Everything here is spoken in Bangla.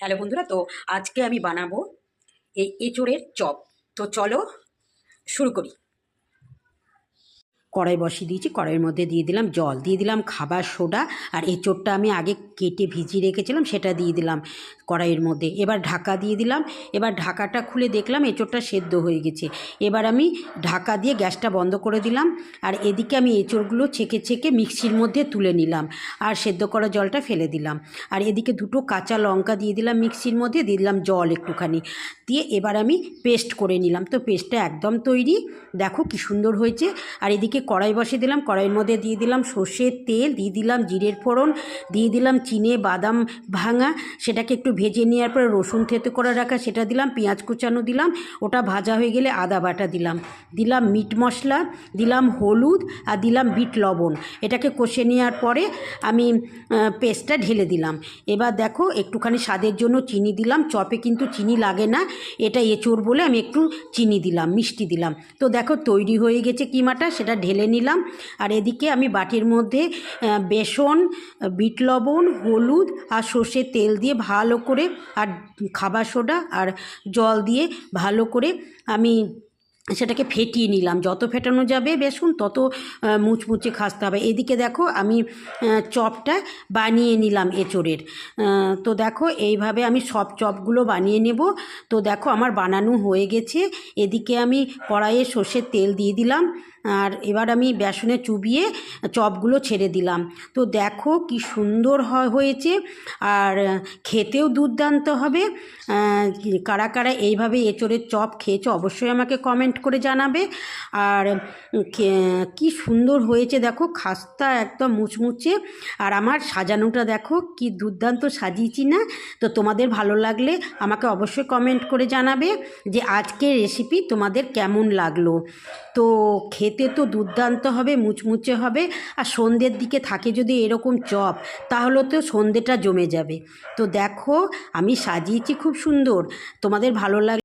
হ্যালো বন্ধুরা, তো আজকে আমি বানাবো এই এঁচোড়ের চপ। তো চলো শুরু করি। কড়াই বসিয়ে দিয়েছি, কড়াইয়ের মধ্যে দিয়ে দিলাম জল, দিয়ে দিলাম খাবার সোডা, আর এঁচোড়টা আমি আগে কেটে ভিজিয়ে রেখেছিলাম সেটা দিয়ে দিলাম কড়াইয়ের মধ্যে। এবার ঢাকা দিয়ে দিলাম। এবার ঢাকাটা খুলে দেখলাম এঁচোড়টা সেদ্ধ হয়ে গেছে। এবার আমি ঢাকা দিয়ে গ্যাসটা বন্ধ করে দিলাম। আর এদিকে আমি এঁচোড়গুলো ছেঁকে ছেঁকে মিক্সির মধ্যে তুলে নিলাম, আর সেদ্ধ করা জলটা ফেলে দিলাম। আর এদিকে দুটো কাঁচা লঙ্কা দিয়ে দিলাম মিক্সির মধ্যে, দিয়ে দিলাম জল একটুখানি দিয়ে এবার আমি পেস্ট করে নিলাম। তো পেস্টটা একদম তৈরি, দেখো কি সুন্দর হয়েছে। আর এদিকে কড়াই বসিয়ে দিলাম, কড়াইয়ের মধ্যে দিয়ে দিলাম সর্ষের তেল, দিয়ে দিলাম জিরের ফোড়ন, দিয়ে দিলাম চিনে বাদাম ভাঙা, সেটাকে একটু ভেজে নেওয়ার পরে রসুন থেতো করে রাখা সেটা দিলাম, পেঁয়াজ কুচানো দিলাম, ওটা ভাজা হয়ে গেলে আদা বাটা দিলাম, দিলাম মিট মশলা, দিলাম হলুদ, আর দিলাম বিট লবণ। এটাকে কষে নেওয়ার পরে আমি পেস্টটা ঢেলে দিলাম। এবার দেখো একটুখানি স্বাদের জন্য চিনি দিলাম, চপে কিন্তু চিনি লাগে না, এটা এঁচোড় বলে আমি একটু চিনি দিলাম, মিষ্টি দিলাম। তো দেখো তৈরি হয়ে গেছে কিমাটা, সেটা ঢেলে নিলাম। আর এদিকে আমি বাটির মধ্যে বেসন, বিট লবণ, হলুদ আর সর্ষের তেল দিয়ে ভালো করে, আর খাবার সোডা আর জল দিয়ে ভালো করে আমি সেটাকে ফেটিয়ে নিলাম। যত ফেটানো যাবে বেসন তত মুচমুচে খাসতে হবে। এদিকে দেখো আমি চপটা বানিয়ে নিলাম এঁচোড়ের। তো দেখো এইভাবে আমি সব চপগুলো বানিয়ে নেব। তো দেখো আমার বানানো হয়ে গেছে। এদিকে আমি কড়াইয়ে সর্ষের তেল দিয়ে দিলাম, আর এবার আমি বেসনে চুবিয়ে চপগুলো ছেড়ে দিলাম। তো দেখো কি সুন্দর হয়েছে, আর খেতেও দুর্দান্ত হবে। কারা কারা এইভাবে এঁচোড়ের চপ খেয়েছো অবশ্যই আমাকে কমেন্ট করে জানাবে। আর কি সুন্দর হয়েছে দেখো, খাস্তা একদম মুচমুচে। আর আমার সাজানোটা দেখো কি দুর্দান্ত সাজিয়েছি না? তো তোমাদের ভালো লাগলে আমাকে অবশ্যই কমেন্ট করে জানাবে যে আজকের রেসিপি তোমাদের কেমন লাগলো। তো খেতে তো দুর্দান্ত হবে, মুচমুচে হবে। আর সন্ধ্যের দিকে থাকে যদি এরকম চপ, তাহলে তো সন্ধ্যেটা জমে যাবে। তো দেখো আমি সাজিয়েছি খুব সুন্দর, তোমাদের ভালো লাগবে।